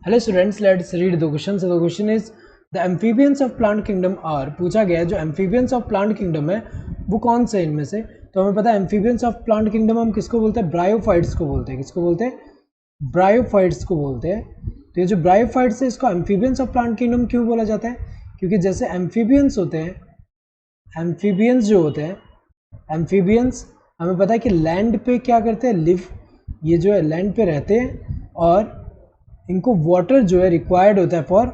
Hello students, let's read the question. So the question is the amphibians of plant kingdom are. पूछा गया है जो amphibians of plant kingdom है वो कौन से इनमें से. तो हमें पता है एम्फीबियंस ऑफ प्लांट किंगडम हम किसको बोलते हैं? ब्रायोफाइट्स को बोलते हैं. किसको बोलते हैं? ब्रायोफाइट्स को बोलते हैं. तो ये जो ब्रायोफाइट्स है इसको एम्फीबियंस ऑफ प्लांट किंगडम क्यों बोला जाता है? क्योंकि जैसे एम्फीबियंस होते हैं, एम्फीबियंस जो होते हैं, एम्फीबियंस हमें पता है कि लैंड पे क्या करते हैं? लिव. ये जो है लैंड पे रहते हैं और इनको वाटर जो है रिक्वायर्ड होता है for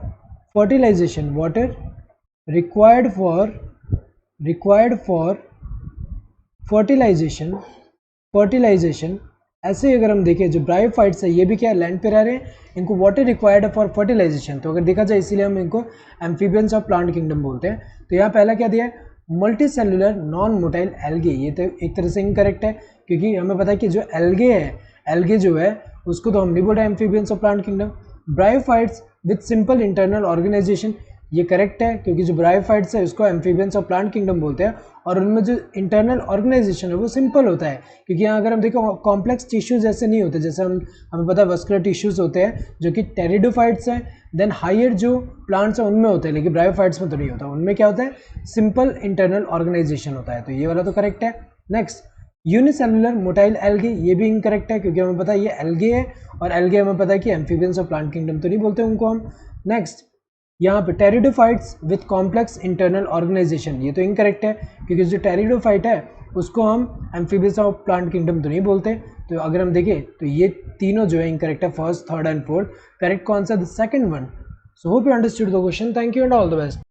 fertilization. Water required for fertilization. ऐसे अगर हम देखें जो ब्रायोफाइट्स है ये भी क्या है? लैंड पे रह रहे हैं, इनको वाटर रिक्वायर्ड है फॉर फर्टिलाइजेशन. तो अगर देखा जाए इसीलिए हम इनको एम्फीबियंस ऑफ प्लांट किंगडम बोलते हैं. तो यहाँ पहला क्या दिया है? Multi cellular non motile algae. ये तो एक तरह से इनकरेक्ट है क्योंकि हमें पता है कि जो एल्गे है, एल्गे जो है उसको तो हम नहीं बोल रहे amphibians of plant kingdom. Bryophytes with simple internal organization, ये करेक्ट है क्योंकि जो ब्रायोफाइट्स है उसको एम्फीबियंस ऑफ प्लांट किंगडम बोलते हैं और उनमें जो इंटरनल ऑर्गेनाइजेशन है वो सिंपल होता है. क्योंकि यहाँ अगर हम देखो कॉम्प्लेक्स टिश्यूज ऐसे नहीं होते. जैसे हमें पता है वस्कुलर टिश्यूज होते हैं जो कि टेरिडोफाइट्स हैं, देन हायर जो प्लांट्स हैं उनमें होते हैं, लेकिन ब्रायोफाइट्स में तो नहीं होता. उनमें क्या होता है? सिंपल इंटरनल ऑर्गेनाइजेशन होता है. तो ये वाला तो करेक्ट है. नेक्स्ट, यूनिसेलुलर मोटाइल एल्गे, ये भी इनकरेक्ट है क्योंकि हमें पता है ये एल्गे है और एल्गे हमें पता है कि एम्फीबियंस ऑफ प्लांट किंगडम तो नहीं बोलते उनको हम. नेक्स्ट, यहाँ पे pteridophytes with complex internal organization, ये तो इनकरेक्ट है क्योंकि जो टेरिडोफाइट है उसको हम एम्फीबियंस ऑफ प्लांट किंगडम तो नहीं बोलते. तो अगर हम देखें तो ये तीनों जो है इनकरेक्ट है, first, third and fourth. Correct कौन सा? The second one. So hope you understood the question. Thank you and all the best.